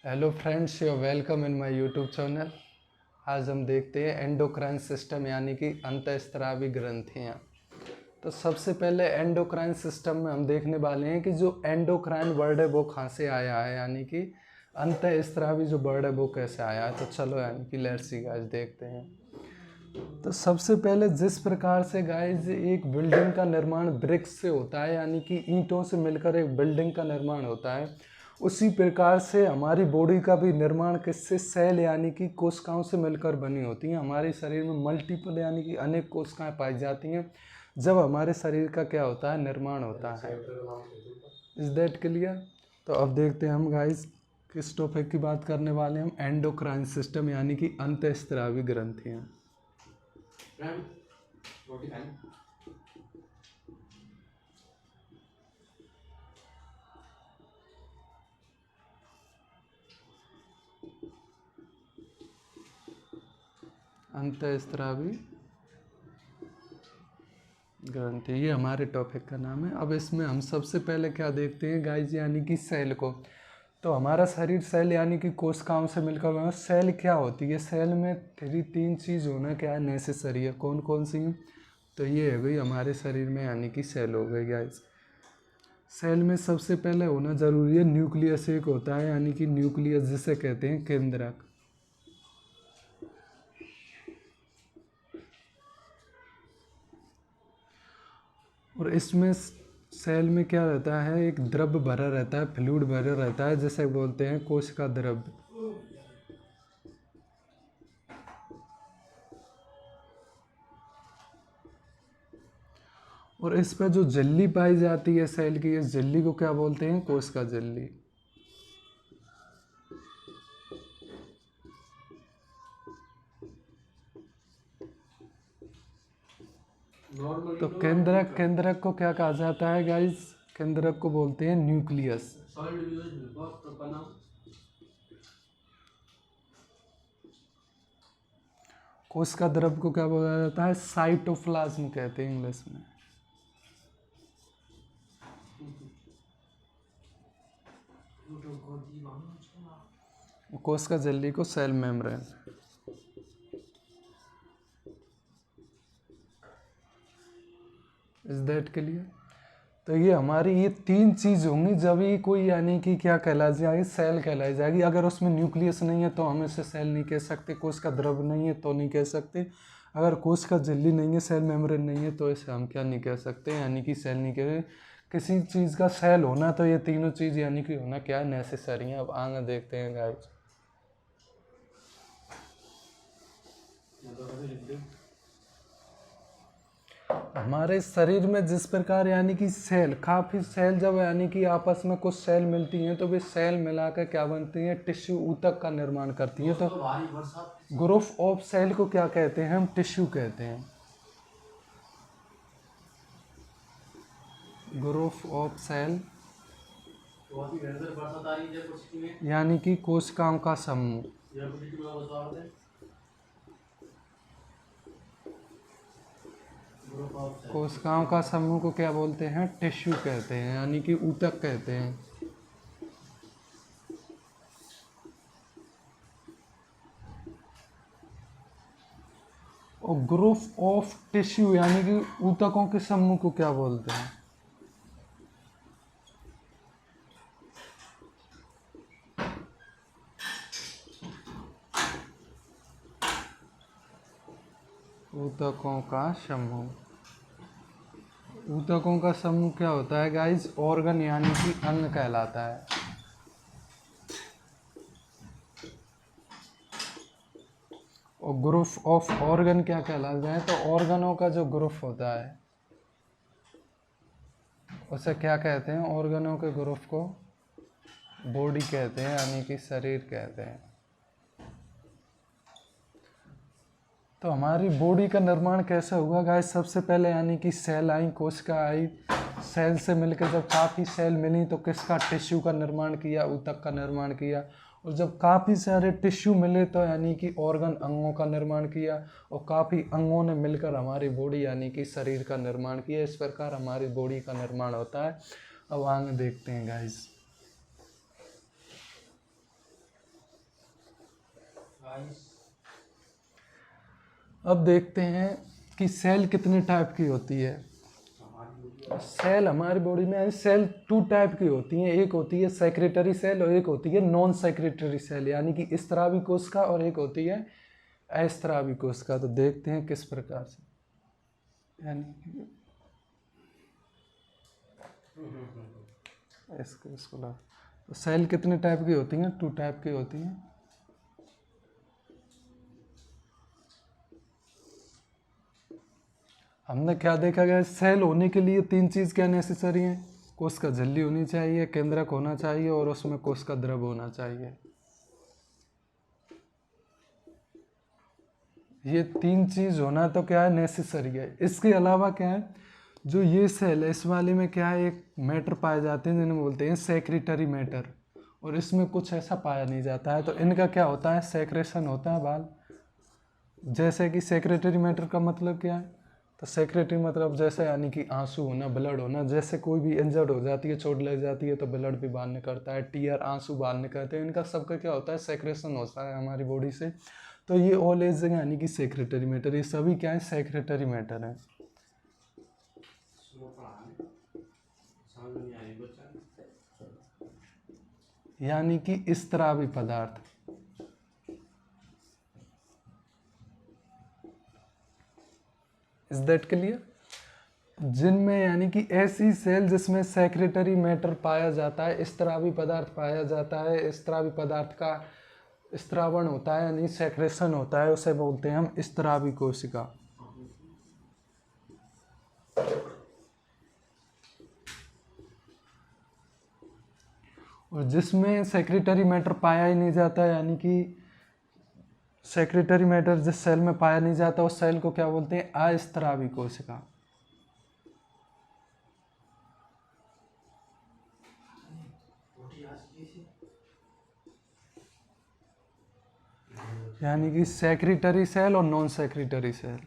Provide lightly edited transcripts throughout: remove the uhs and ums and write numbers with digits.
Hello friends, you welcome in my YouTube channel. आज हम देखते हैं एंडोक्राइन सिस्टम यानी कि अंतःस्रावी ग्रंथियाँ। तो सबसे पहले एंडोक्राइन सिस्टम में हम देखने वाले हैं कि जो एंडोक्राइन वर्ड है वो कहाँ से आया है, यानी कि अंतःस्रावी जो वर्ड है वो कैसे आया है। तो चलो यानी कि लेट्स सी गाइस देखते हैं। तो सबसे पहले जिस प्रकार से गाइस एक बिल्डिंग का निर्माण ब्रिक्स से होता है, यानी कि ईंटों से मिलकर एक बिल्डिंग का निर्माण होता है, उसी प्रकार से हमारी बॉडी का भी निर्माण किससे, सेल यानी कि कोशिकाओं से मिलकर बनी होती हैं। हमारे शरीर में मल्टीपल यानी कि अनेक कोशिकाएं पाई जाती हैं जब हमारे शरीर का क्या होता है, निर्माण होता है। Is that clear? तो अब देखते हैं हम गाइस किस टॉपिक की बात करने वाले हैं। हम एंडोक्राइन सिस्टम यानी कि अंतःस्रावी ग्रंथियाँ। अंतःस्रावी ग्रंथि, ये हमारे टॉपिक का नाम है। अब इसमें हम सबसे पहले क्या देखते हैं गाइस, यानी कि सेल को। तो हमारा शरीर सेल यानी कि कोशिकाओं से मिलकर बना। सेल क्या होती है? सेल में तीन चीज़ होना क्या है, नेसेसरी है। कौन कौन सी हैं? तो ये है भाई हमारे शरीर में यानी कि सेल हो गए गाइस। सेल में सबसे पहले होना जरूरी है न्यूक्लियस एक होता है, यानी कि न्यूक्लियस जिसे कहते हैं केंद्रक। और इसमें सेल में क्या रहता है, एक द्रव्य भरा रहता है, फ्लूइड भरा रहता है, जिसे बोलते हैं कोशिका द्रव्य। और इस पर जो झिल्ली पाई जाती है सेल की, इस झिल्ली को क्या बोलते हैं, कोशिका झिल्ली। तो केंद्रक को क्या कहा जाता है गाइस? केंद्रक को बोलते हैं न्यूक्लियस। कोशिका द्रव्य को क्या बोला जाता है? साइटोप्लाज्म कहते हैं इंग्लिश में। कोशिका झिल्ली को cell membrane. Is that clear? तो ये हमारी ये तीन चीज़ होंगी जब ये कोई यानी कि क्या कहलाई जाएगी, सेल कहलाई जाएगी। अगर उसमें न्यूक्लियस नहीं है तो हम इसे सेल नहीं कह सकते, कोशिका द्रव्य नहीं है तो नहीं कह सकते, अगर कोशिका झिल्ली नहीं है, सेल मेम्ब्रेन नहीं है, तो इसे हम क्या नहीं कह सकते, यानी कि सेल नहीं कह। किसी चीज़ का सेल होना तो ये तीनों चीज़ यानी कि होना क्या नेसेसरी है। अब आगे देखते हैं गाइस। हमारे शरीर में जिस प्रकार यानी कि सेल, काफ़ी सेल जब यानी कि आपस में कुछ सेल मिलती हैं तो वे सेल मिलाकर क्या बनती हैं, टिश्यू ऊतक का निर्माण करती हैं। तो ग्रुप ऑफ सेल को क्या कहते हैं, हम टिश्यू कहते हैं। ग्रुप ऑफ सेल यानी कि कोशिकाओं का समूह। कोशिकाओं का समूह को क्या बोलते हैं, टिश्यू कहते हैं, यानी कि ऊतक कहते हैं। और ग्रुप ऑफ टिश्यू यानी कि ऊतकों के समूह को क्या बोलते हैं? ऊतकों का समूह। ऊतकों का समूह क्या होता है गाइस? ऑर्गन यानी कि अंग कहलाता है। और ग्रुप ऑफ ऑर्गन क्या कहलाता है? तो ऑर्गनों का जो ग्रुप होता है उसे क्या कहते हैं? ऑर्गनों के ग्रुप को बॉडी कहते हैं, यानी कि शरीर कहते हैं। तो हमारी बॉडी का निर्माण कैसे हुआ गाइस? सबसे पहले यानी कि सेल आई, कोशिका आई, सेल से मिलकर जब काफ़ी सेल मिली तो किसका, टिश्यू का निर्माण किया, ऊतक का निर्माण किया। और जब काफ़ी सारे टिश्यू मिले तो यानी कि ऑर्गन, अंगों का निर्माण किया। और काफ़ी अंगों ने मिलकर हमारी बॉडी यानी कि शरीर का निर्माण किया। इस प्रकार हमारी बॉडी का निर्माण होता है। अब आगे देखते हैं गाइस। अब देखते हैं कि सेल कितने टाइप की होती है। सेल हमारी बॉडी में सेल 2 टाइप की होती हैं, एक होती है सेक्रेटरी सेल और एक होती है नॉन सेक्रेटरी सेल, यानी कि स्त्रावी कोशिका, और एक होती है अस्त्रावी कोशिका। तो देखते हैं किस प्रकार से, यानी कि इसको तो सेल कितने टाइप की होती हैं? 2 टाइप की होती हैं। हमने क्या देखा गया, सेल होने के लिए 3 चीज़ क्या नेसेसरी है? कोशिका झिल्ली होनी चाहिए, केंद्रक होना चाहिए और उसमें कोशिका द्रव होना चाहिए। ये 3 चीज़ होना तो क्या है, नेसेसरी है। इसके अलावा क्या है, जो ये सेल है इस वाले में क्या है, एक मैटर पाए जाते हैं जिन्हें बोलते हैं सेक्रेटरी मैटर, और इसमें कुछ ऐसा पाया नहीं जाता है। तो इनका क्या होता है, सेक्रेशन होता है बाल। जैसे कि सेक्रेटरी मैटर का मतलब क्या है, तो सेक्रेटरी मतलब जैसे यानी कि आंसू होना, ब्लड होना। जैसे कोई भी इंजर्ड हो जाती है, चोट लग जाती है तो ब्लड भी बाहर निकलता है, टीयर आंसू बाहर निकलते हैं। इनका सबका क्या होता है, सेक्रेशन होता है हमारी बॉडी से। तो ये ऑल एज यानी कि सेक्रेटरी मैटर, ये सभी क्या है, सेक्रेटरी मैटर है। यानी कि स्त्रावी पदार्थ। Is that clear? जिनमें यानी कि ऐसी सेल जिसमें सेक्रेटरी मैटर पाया जाता है, स्त्रावी पदार्थ पाया जाता है, स्त्रावी पदार्थ का स्त्रावण होता है यानी सेक्रेशन होता है, उसे बोलते हैं हम स्त्रावी कोशिका। और जिसमें सेक्रेटरी मैटर पाया ही नहीं जाता, यानी कि सेक्रेटरी मैटर जिस सेल में पाया नहीं जाता उस सेल को क्या बोलते हैं, अस्त्रावी कोशिका। यानी कि सेक्रेटरी सेल और non secretory cell.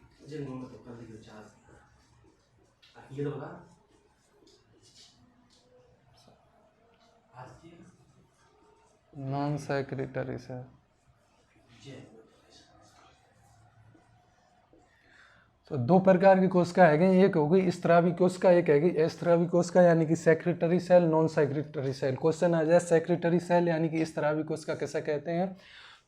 Non secretory cell तो 2 प्रकार की कोशिका है, एक होगी स्त्रावी कोशिका, एक हैगी अस्त्रावी कोशिका, यानी कि secretory cell, non secretory cell. Question आ जाए सेक्रेटरी सेल यानी कि स्त्रावी कोशिका किसे कहते हैं,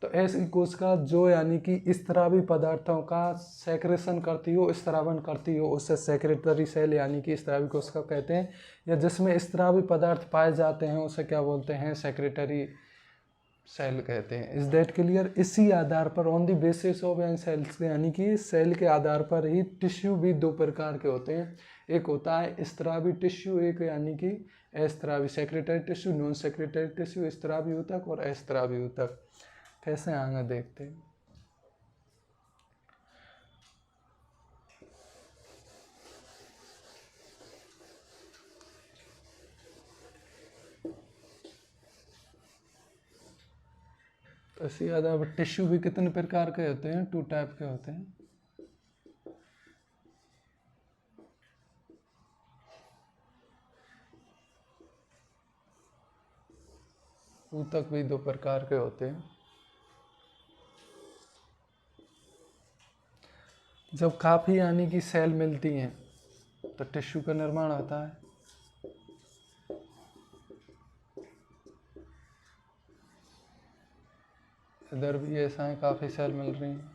तो ऐसी कोशिका जो यानी कि स्त्रावी पदार्थों का सेक्रेशन करती हो, स्त्रावन करती हो, उससे सेक्रेटरी सेल यानी कि स्त्रावी कोशिका कहते हैं। या जिसमें स्त्रावी पदार्थ पाए जाते हैं उसे क्या बोलते हैं, सेक्रेटरी सेल कहते हैं। Is that clear? इसी आधार पर on the basis of an cells, यानी कि सेल के आधार पर ही टिश्यू भी 2 प्रकार के होते हैं। एक होता है स्त्रावी टिश्यू, एक यानी कि अस्त्रावी, secretory tissue, non secretory tissue, स्त्रावी ऊतक और अस्त्रावी ऊतक। कैसे आगे देखते हैं। तो इसी आधार पर टिश्यू भी कितने प्रकार के होते हैं, 2 टाइप के होते हैं। ऊतक भी 2 प्रकार के होते हैं। जब काफ़ी यानी कि सेल मिलती हैं तो टिश्यू का निर्माण होता है। इधर भी ऐसा है, काफ़ी सेल मिल रही हैं।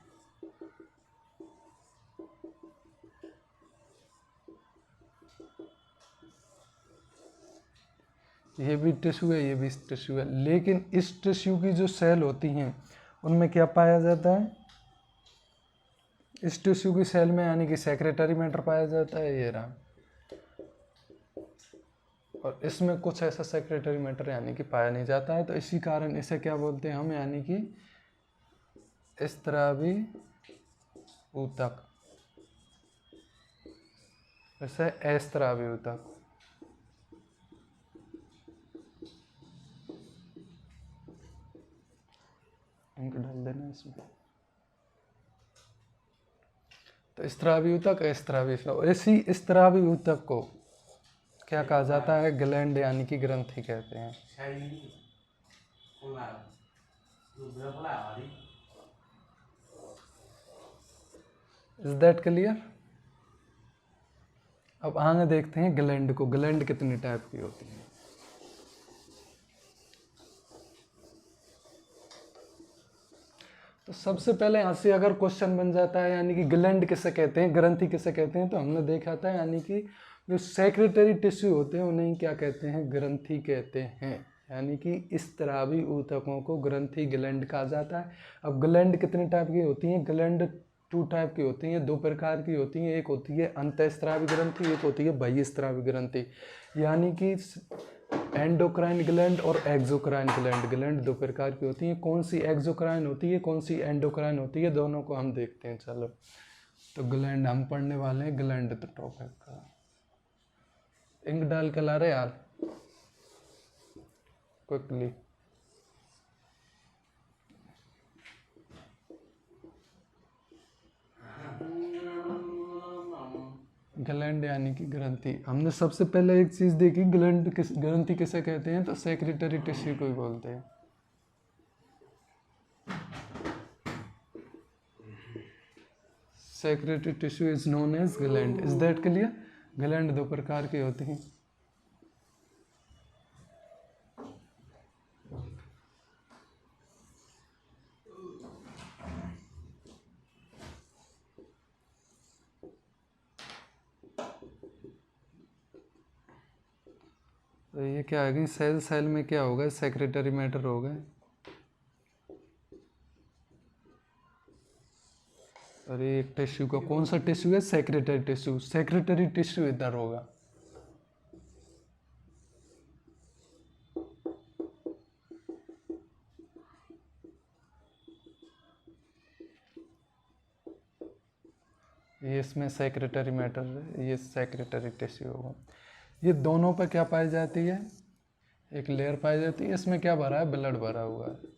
ये भी टिश्यू है, ये भी टिश्यू है, लेकिन इस टिश्यू की जो सेल होती हैं उनमें क्या पाया जाता है, इस टिश्यू की सेल में यानी कि सेक्रेटरी मैटर पाया जाता है, ये रहा। और इसमें कुछ ऐसा सेक्रेटरी मैटर यानी कि पाया नहीं जाता है। तो इसी कारण इसे क्या बोलते हैं हम, यानी कि स्त्रावी ऊतक, इसे अस्त्रावी ऊतक। इंक डाल देना इसमें। तो स्त्रावी ऊतक, अस्त्रावी, इसी स्त्रावी ऊतक को क्या कहा जाता है, ग्लैंड यानी कि ग्रंथि कहते हैं। Is that clear? अब आगे देखते हैं ग्लैंड को। ग्लैंड कितने टाइप की होती है? तो सबसे पहले यहाँ से अगर क्वेश्चन बन जाता है यानी कि ग्लैंड किसे कहते हैं, ग्रंथि किसे कहते हैं, तो हमने देखा था यानी कि जो सेक्रेटरी टिश्यू होते हैं उन्हें क्या कहते हैं, ग्रंथि कहते हैं। यानी कि इस तरह ऊतकों को ग्रंथि ग्लैंड कहा जाता है। अब ग्लैंड कितने टाइप की होती हैं? ग्लैंड 2 टाइप की होती हैं, 2 प्रकार की होती हैं। एक होती है अंतःस्रावी ग्रंथि, एक होती है बहिःस्रावी ग्रंथि। यानी कि एंडोक्राइन ग्लैंड और एक्सोक्राइन ग्लैंड। ग्लैंड 2 प्रकार की होती हैं। कौन सी एक्सोक्राइन होती है, कौन सी एंडोक्राइन होती है, दोनों को हम देखते हैं। चलो, तो ग्लैंड हम पढ़ने वाले हैं, ग्लैंड तो टॉपिक का। इंक डाल के ला रहे यार क्विकली। ग्लैंड यानी कि ग्रंथि। हमने सबसे पहले एक चीज देखी, ग्रंथि किसे कहते हैं, तो सेक्रेटरी टिश्यू को ही बोलते हैं। Secretory tissue is known as gland. Is that clear? Gland 2 प्रकार की होती हैं। तो ये क्या है कि सेल सेल में क्या होगा, सेक्रेटरी मैटर होगा। अरे एक टिश्यू का कौन सा टिश्यू है, सेक्रेटरी टिश्यू। सेक्रेटरी टिश्यू इधर होगा। ये इसमें सेक्रेटरी मैटर है, ये सेक्रेटरी टिश्यू होगा। ये दोनों पर क्या पाई जाती है, एक लेयर पाई जाती है। इसमें क्या भरा है, ब्लड भरा हुआ है।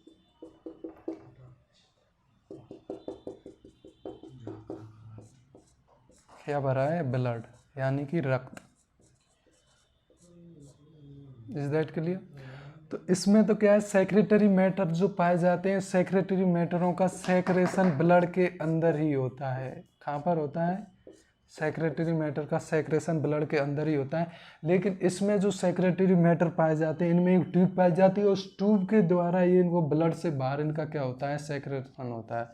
क्या भरा है, ब्लड यानी कि रक्त। Is that clear? तो इसमें तो क्या है, सेक्रेटरी मैटर जो पाए जाते हैं, सेक्रेटरी मैटरों का सेक्रेशन ब्लड के अंदर ही होता है। कहाँ पर होता है, सेक्रेटरी मैटर का सेक्रेशन ब्लड के अंदर ही होता है। लेकिन इसमें जो सेक्रेटरी मैटर पाए जाते हैं, इनमें एक ट्यूब पाई जाती है। उस ट्यूब के द्वारा ये इनको ब्लड से बाहर इनका क्या होता है, सेक्रेशन होता है।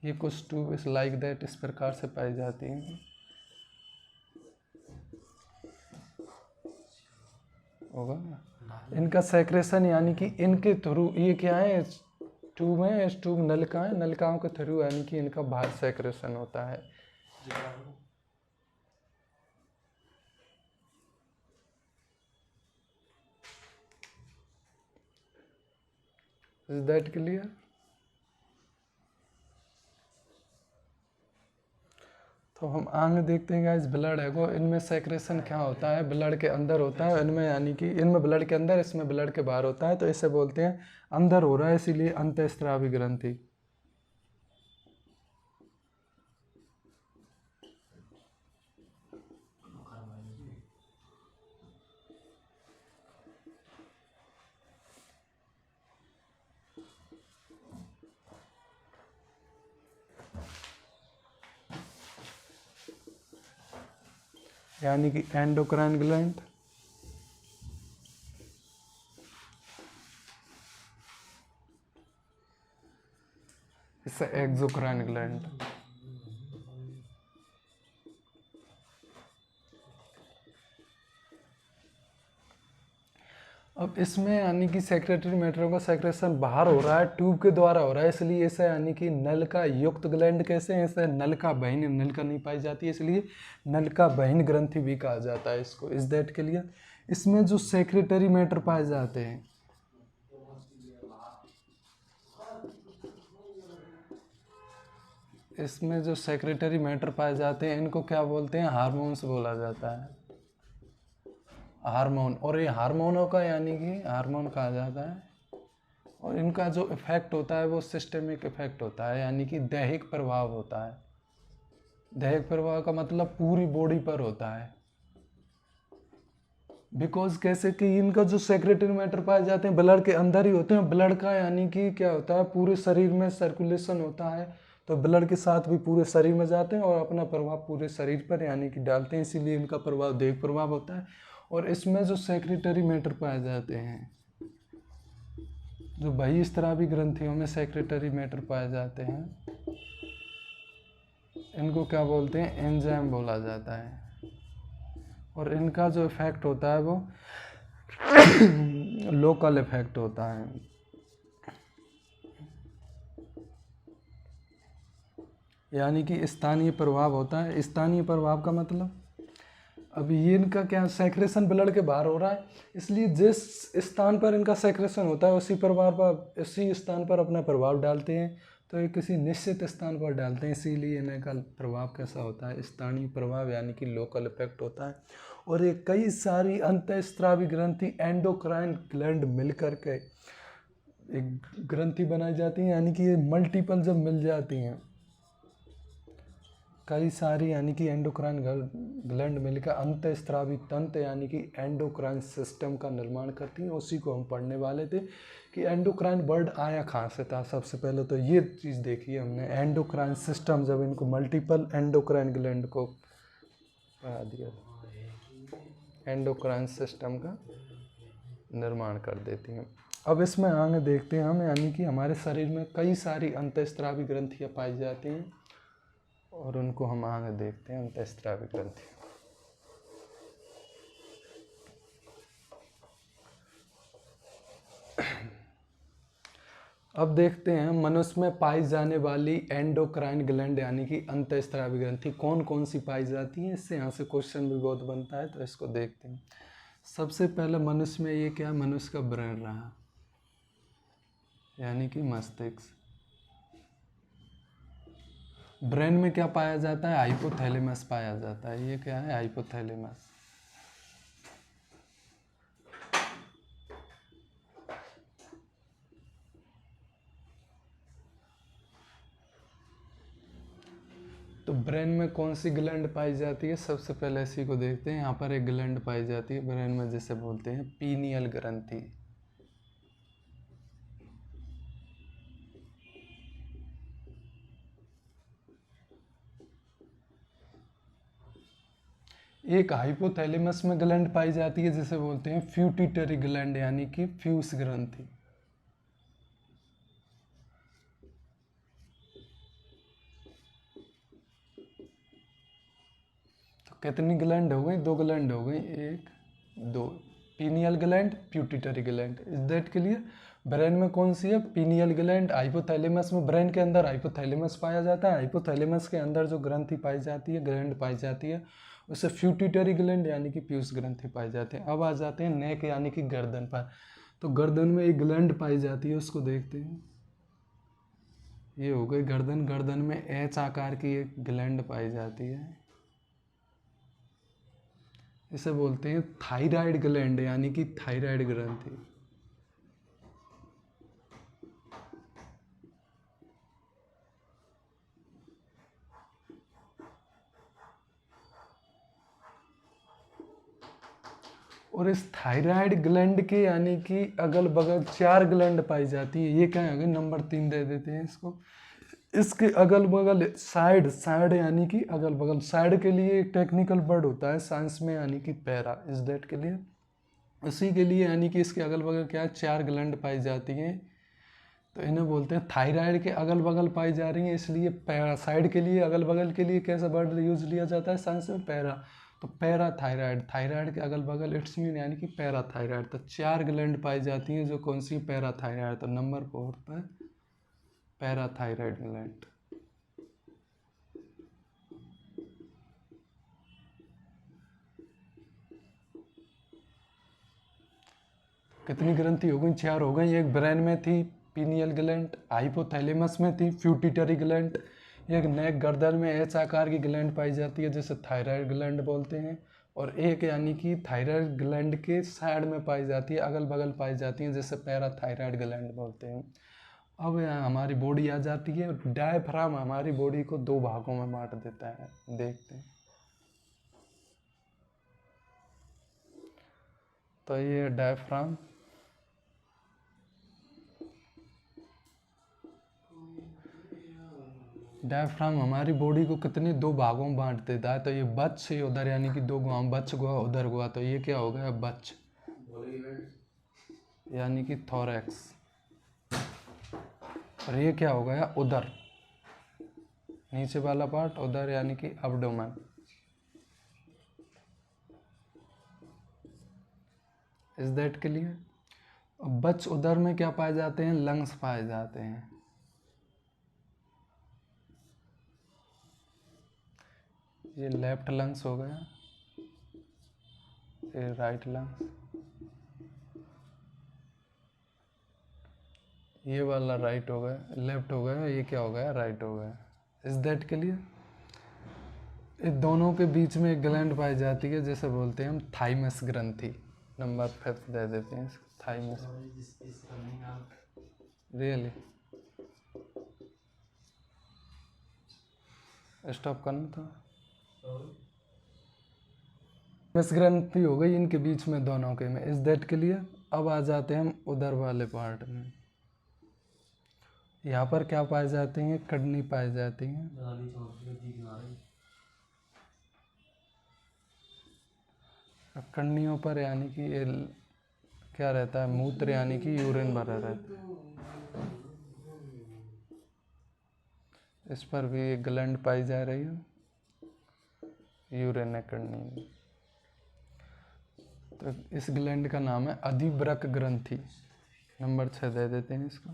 ये कुछ ट्यूब इस लाइक दैट इस प्रकार से पाई जाती हैं। होगा इनका सेक्रेशन, यानी कि इनके थ्रू, ये क्या है, ट्यूब है, इस ट्यूब नलिका है, नलिकाओं के थ्रू यानी कि इनका बाहर सेक्रेशन होता है। Is that clear? तो हम आगे देखते हैं गाइस, ब्लड है वो, इनमें सेक्रेशन क्या होता है, ब्लड के अंदर होता है। इनमें यानी कि इनमें ब्लड के अंदर, इसमें ब्लड के बाहर होता है। तो इसे बोलते हैं अंदर हो रहा है, इसीलिए अंतःस्रावी ग्रंथि। यानी कि एंडोक्राइन ग्लैंड, इससे एक्सोक्राइन ग्लैंड। अब इसमें यानी कि सेक्रेटरी मैटरों का सेक्रेशन बाहर हो रहा है, ट्यूब के द्वारा हो रहा है, इसलिए इसे यानी कि नलिका युक्त ग्लैंड कैसे हैं, इसे नलिका बहीन, नलिका नहीं पाई जाती है, इसलिए नलिका बहीन ग्रंथि भी कहा जाता है इसको। Is that clear? इसमें जो सेक्रेटरी मैटर पाए जाते हैं, इसमें जो सेक्रेटरी मैटर पाए जाते हैं, इनको क्या बोलते हैं, हार्मोन्स बोला जाता है। हार्मोन, और ये हार्मोनों का यानी कि हार्मोन कहा जाता है। और इनका जो इफेक्ट होता है वो सिस्टेमिक इफेक्ट होता है, यानी कि दैहिक प्रभाव होता है। दैहिक प्रभाव का मतलब पूरी बॉडी पर होता है। बिकॉज कैसे कि इनका जो सेक्रेटरी मैटर पाए जाते हैं ब्लड के अंदर ही होते हैं। ब्लड का यानी कि क्या होता है, पूरे शरीर में सर्कुलेशन होता है। तो ब्लड के साथ भी पूरे शरीर में जाते हैं और अपना प्रभाव पूरे शरीर पर यानी कि डालते हैं, इसीलिए इनका प्रभाव देह प्रभाव होता है। और इसमें जो सेक्रेटरी मैटर पाए जाते हैं, जो बहिस्त्रावी ग्रंथियों में सेक्रेटरी मैटर पाए जाते हैं, इनको क्या बोलते हैं, एंजाइम बोला जाता है। और इनका जो इफेक्ट होता है वो लोकल इफेक्ट होता है। यानी कि स्थानीय प्रभाव होता है। स्थानीय प्रभाव का मतलब, अभी ये इनका क्या सेक्रेशन ब्लड के बाहर हो रहा है, इसलिए जिस स्थान पर इनका सेक्रेशन होता है उसी स्थान पर अपना प्रभाव डालते हैं। तो ये किसी निश्चित स्थान पर डालते हैं, इसीलिए इनका प्रभाव कैसा होता है, स्थानीय प्रभाव यानी कि लोकल इफेक्ट होता है। और ये कई सारी अंतःस्रावी ग्रंथि एंडोक्राइन ग्लैंड मिलकर के एक ग्रंथि बनाई जाती है, यानी कि ये मल्टीपल जब मिल जाती हैं कई सारी, यानी कि एंडोक्राइन ग्लैंड मिलकर अंतःस्रावी तंत्र यानी कि एंडोक्राइन सिस्टम का निर्माण करती हैं। उसी को हम पढ़ने वाले थे कि एंडोक्राइन वर्ड आया कहाँ से था। सबसे पहले तो ये चीज़ देखी है हमने, एंडोक्राइन सिस्टम, जब इनको मल्टीपल एंडोक्राइन ग्लैंड को पढ़ा दिया था, एंडोक्राइन सिस्टम का निर्माण कर देती हैं। अब इसमें आगे देखते हैं हम, यानी कि हमारे शरीर में कई सारी अंतःस्रावी ग्रंथियाँ पाई जाती हैं और उनको हम आगे देखते हैं, अंतःस्रावी ग्रंथि। अब देखते हैं मनुष्य में पाई जाने वाली एंडोक्राइन ग्लैंड यानी कि अंतःस्रावी ग्रंथि कौन कौन सी पाई जाती हैं। इससे यहाँ से क्वेश्चन भी बहुत बनता है, तो इसको देखते हैं। सबसे पहले मनुष्य में ये क्या है, मनुष्य का ब्रेन रहा, यानी कि मस्तिष्क। ब्रेन में क्या पाया जाता है, हाइपोथैलेमस पाया जाता है। ये क्या है, हाइपोथैलेमस। तो ब्रेन में कौन सी ग्लैंड पाई जाती है, सबसे पहले इसी को देखते हैं। यहाँ पर एक ग्लैंड पाई जाती है ब्रेन में, जिसे बोलते हैं पीनियल ग्रंथि। एक हाइपोथैलेमस में ग्लैंड पाई जाती है जिसे बोलते हैं फ्यूटिटरी ग्लैंड यानी कि फ्यूस ग्रंथि। तो कितनी ग्लैंड हो गई, दो ग्लैंड हो गई, एक दो, पीनियल ग्लैंड, प्यूटिटरी ग्लैंड। इस दैट के लिए ब्रेन में कौन सी है, पीनियल ग्लैंड। हाइपोथैलेमस में, ब्रेन के अंदर हाइपोथैलेमस पाया जाता है। हाइपोथैलेमस के अंदर जो ग्रंथि पाई जाती है, ग्लैंड पाई जाती है, उससे फ्यूटिटरी ग्लैंड यानी कि पीयूष ग्रंथि पाई जाती है। अब आ जाते हैं नेक यानी कि गर्दन पर। तो गर्दन में एक ग्लैंड पाई जाती है, उसको देखते हैं। ये हो गई गर्दन। गर्दन में एच आकार की एक ग्लैंड पाई जाती है, इसे बोलते हैं थायराइड ग्लैंड यानी कि थायराइड ग्रंथि। और इस थायराइड ग्लैंड के यानी कि अगल बगल 4 ग्लैंड पाई जाती है। ये क्या है, नंबर 3 दे देते हैं इसको। इसके अगल बगल साइड, साइड यानी कि अगल बगल, साइड के लिए एक टेक्निकल वर्ड होता है साइंस में यानी कि पैरा, इस डेट के लिए, उसी के लिए यानी कि इसके अगल बगल क्या है, 4 ग्लैंड पाई जाती हैं। तो इन्हें बोलते हैं थायराइड के अगल बगल पाई जा रही हैं, इसलिए पैरा। साइड के लिए, अगल बगल के लिए कैसा वर्ड यूज लिया जाता है साइंस में, पैरा। तो पैरा थायराइड, थायराइड के अगल बगल इट्स मीन यानी कि पैरा थायराइड। तो 4 ग्लैंड पाई जाती हैं, जो कौन सी, पैरा थायराइड। तो नंबर 4 पर पैरा थायराइड ग्लैंड। कितनी ग्रंथि हो गई, 4 हो गई। एक ब्रेन में थी पीनियल ग्लैंड, हाइपोथैलेमस में थी फ्यूटिटरी ग्लैंड, एक नेक गर्दन में एच आकार की ग्लैंड पाई जाती है जिसे थायराइड ग्लैंड बोलते हैं, और एक यानी कि थायराइड ग्लैंड के साइड में पाई जाती है, अगल बगल पाई जाती है, जिसे पैराथायराइड ग्लैंड बोलते हैं। अब यहाँ हमारी बॉडी आ जाती है। डायफ्राम हमारी बॉडी को 2 भागों में बांट देता है, देखते हैं। तो ये डायफ्राम, डायफ्राम हमारी बॉडी को कितने दो भागों में बांट देता है। तो ये बच से उधर यानी कि दो गुआ, बच गुआ उधर गुआ, तो ये क्या हो गया बच, यानी कि थोरैक्स। और ये क्या हो गया उधर, नीचे वाला पार्ट उधर यानी कि एब्डोमेन। Is that clear. बच उधर में क्या पाए जाते हैं, लंग्स पाए जाते हैं। ये लेफ्ट लंग्स हो गया, ये राइट लंग्स, ये वाला राइट हो गया, लेफ्ट हो गया, ये क्या हो गया राइट हो गया। Is that clear. इन दोनों के बीच में एक ग्लैंड पाई जाती है जैसे बोलते हैं हम थाइमस ग्रंथि। नंबर 5 दे देते हैं थाइमस। रियली स्टॉप करना था। थाइमस ग्रंथि हो गई इनके बीच में दोनों के में। Is that clear. अब आ जाते हैं हम उधर वाले पार्ट में। यहाँ पर क्या पाए जाते हैं, किडनी पाई जाती हैं। किडनियों पर यानी कि ये क्या रहता है, मूत्र यानी कि यूरिन भरा रहता है। इस पर भी एक ग्लैंड पाई जा रही है, यूरिन किडनी में। तो इस ग्लैंड का नाम है अधिवृक्क ग्रंथि। नंबर 6 दे देते हैं इसको।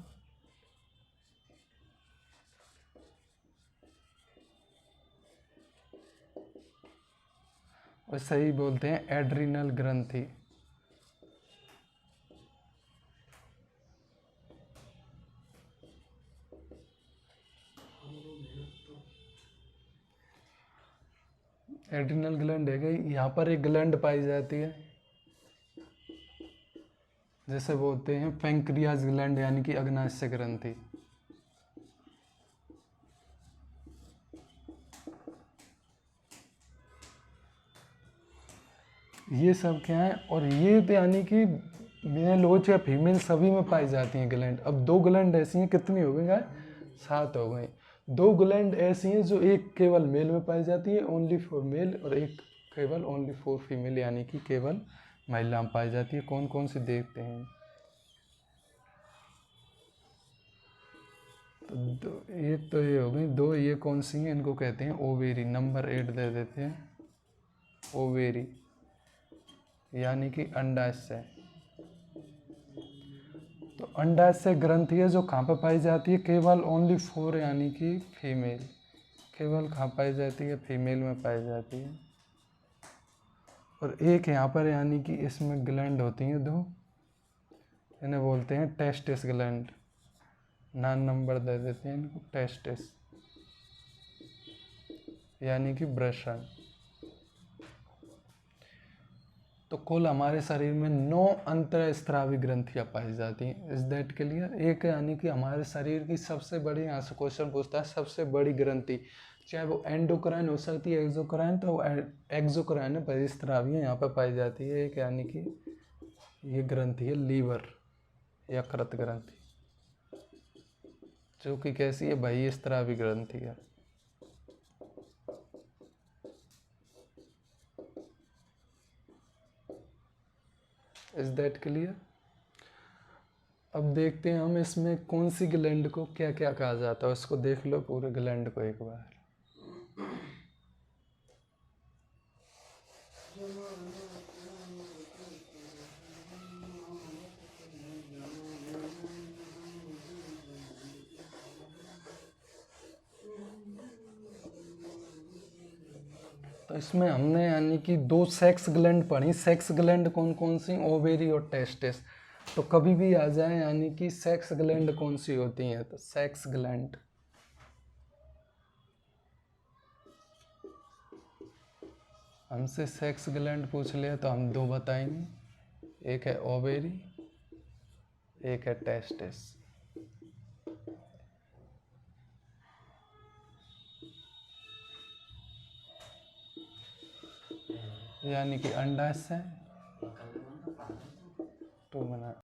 और सही बोलते हैं एड्रिनल ग्रंथि। एड्रिनल ग्लैंड है गई। यहाँ पर एक ग्लैंड पाई जाती है जैसे बोलते हैं पैंक्रियाज ग्लैंड यानी कि अग्नाशय ग्रंथि। ये सब क्या है, और ये तो यानी कि मेल हो या फीमेल सभी में पाई जाती हैं ग्लैंड। अब दो ग्लैंड ऐसी हैं, कितनी हो गई, 7 हो गई। दो ग्लैंड ऐसी हैं जो एक केवल मेल में पाई जाती है, ओनली फॉर मेल, और एक केवल ओनली फॉर फीमेल यानी कि केवल महिला में पाई जाती है। कौन कौन सी देखते हैं। तो ये हो गई दो। ये कौन सी हैं, इनको कहते हैं ओवेरी। नंबर 8 दे देते हैं, ओवेरी यानी कि अंडाशय। तो अंडाशय ग्रंथि है जो कहाँ पर पाई जाती है, केवल ओनली फॉर यानी कि फीमेल। केवल कहाँ पाई जाती है, फीमेल में पाई जाती है। और एक यहाँ पर यानी कि इसमें ग्लैंड होती हैं 2, इन्हें बोलते हैं टेस्टिस ग्लैंड। 9 नंबर दे देते हैं इनको, टेस्टिस यानी कि वृषण। तो कुल हमारे शरीर में 9 अंतःस्रावी ग्रंथियां पाई जाती हैं। Is that clear. एक यानी कि हमारे शरीर की सबसे बड़ी, यहाँ से क्वेश्चन पूछता है सबसे बड़ी ग्रंथि, चाहे वो एंडोक्राइन हो सकती है एक्सोक्राइन, तो एक्सोक्राइन है, बहिस्रावी यहाँ पर पाई जाती है। एक यानी कि ये ग्रंथि है लीवर, यकृत ग्रंथि, जो कि कैसी है, बहिस्रावी ग्रंथि है। Is that clear. अब देखते हैं हम इसमें कौन सी ग्लैंड को क्या क्या कहा जाता है, उसको देख लो पूरे ग्लैंड को एक बार। तो इसमें हमने यानी कि 2 सेक्स ग्लैंड पढ़ी। सेक्स ग्लैंड कौन कौन सी, ओवेरी और टेस्टिस। तो कभी भी आ जाए यानी कि सेक्स ग्लैंड कौन सी होती हैं, तो सेक्स ग्लैंड, हमसे सेक्स ग्लैंड पूछ लिया तो हम 2 बताएंगे, एक है ओवेरी, एक है टेस्टिस। यानी कि अंडाशय 2 मिनट।